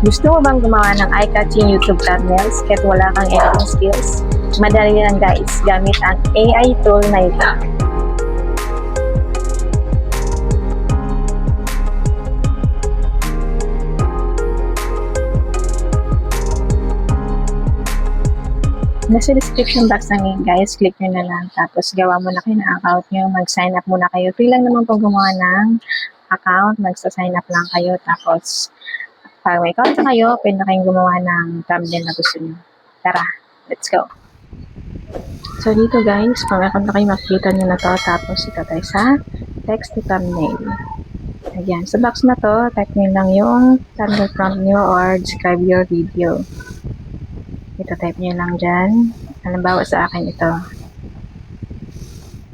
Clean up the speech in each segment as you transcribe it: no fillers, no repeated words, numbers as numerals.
Gusto mo bang gumawa ng eye-catching YouTube thumbnails kahit wala kang editing skills? Madali lang guys, gamit ang AI tool na ito. Nasa description box na ngayon guys, click nyo na lang. Tapos gawa mo na kayo ng account nyo, mag-sign up muna kayo. Free lang naman pag gumawa ng account, magsa-sign up lang kayo. Tapos pag may account na kayo, pwede na kayong gumawa ng thumbnail na gusto nyo. Tara, let's go! So dito guys, pag account na kayo, makikita nyo na to. Tapos ito tayo sa text to thumbnail. Ayan, sa box na to, type nyo lang yung thumbnail prompt nyo or describe your video. Ito type nyo lang dyan. Halimbawa sa akin ito.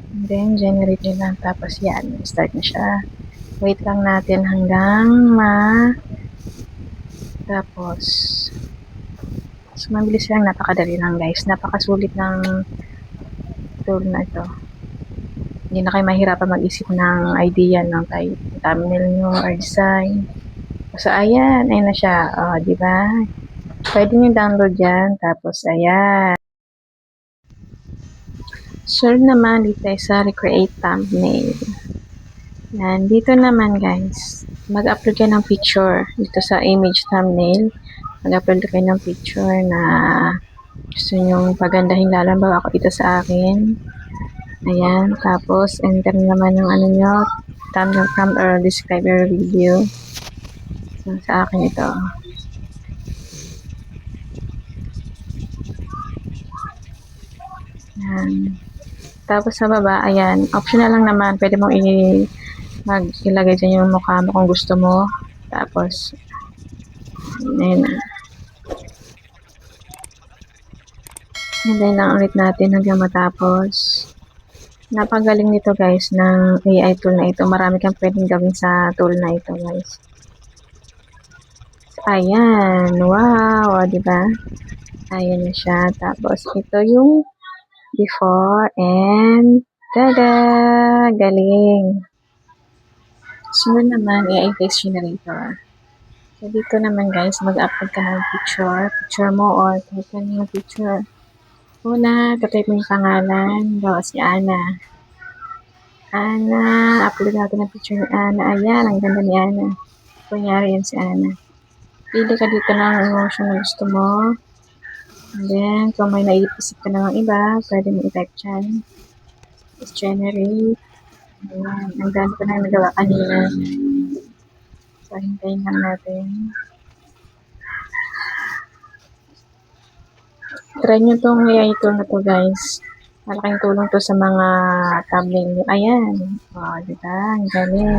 And then, generate nyo lang. Tapos yan, start na siya. Wait lang natin hanggang tapos, so mabilis lang, napakadali lang guys. Napakasulit ng tool na ito. Hindi na kayo mahirapan mag-isip ng idea ng type thumbnail nyo or design. So ayan, ayun na siya. O, diba? Pwede nyo download yan. Tapos, ayan. So, naman dito sa recreate thumbnail. Yan. Dito naman, guys, mag-upload kayo ng picture. Dito sa image thumbnail, mag-upload kayo ng picture na gusto nyo pagandahin. Halimbawa ako ito sa akin. Ayan. Tapos, enter naman yung ano nyo, thumbnail prompt or describe your video. So, sa akin ito. Ayan. Tapos sa baba, ayan, optional lang naman, pwede mong ilagay dyan yung mukha mo kung gusto mo. Tapos, ayan. Hintayin lang ulit natin hanggang matapos. Napagaling nito guys ng AI tool na ito. Marami kang pwedeng gawin sa tool na ito guys. Ayan, wow, diba? Ayan na siya. Tapos, ito yung before and tada! Galing! Sunod naman, AI text generator. So, dito naman guys, mag-upload ka ng picture mo or type ka ng picture. Una, type mo yung pangalan. Bawa si Ana. Ana, upload natin ang picture ni Ana. Ayan, ang ganda ni Ana. Kunyari yan si Ana. Pili ka dito ng emotion na gusto mo. And then, kung may naiisip ka na ng iba, pwede mo i-type dyan. Just generate. Ayan. Ang dami ko na nagawa kanina. So, hintayin lang natin. Try nyo itong AI tool na to guys. Malaking tulong to sa mga thumbnail nyo. Ayan. O, diba? Ang galing.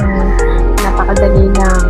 Napakadali lang.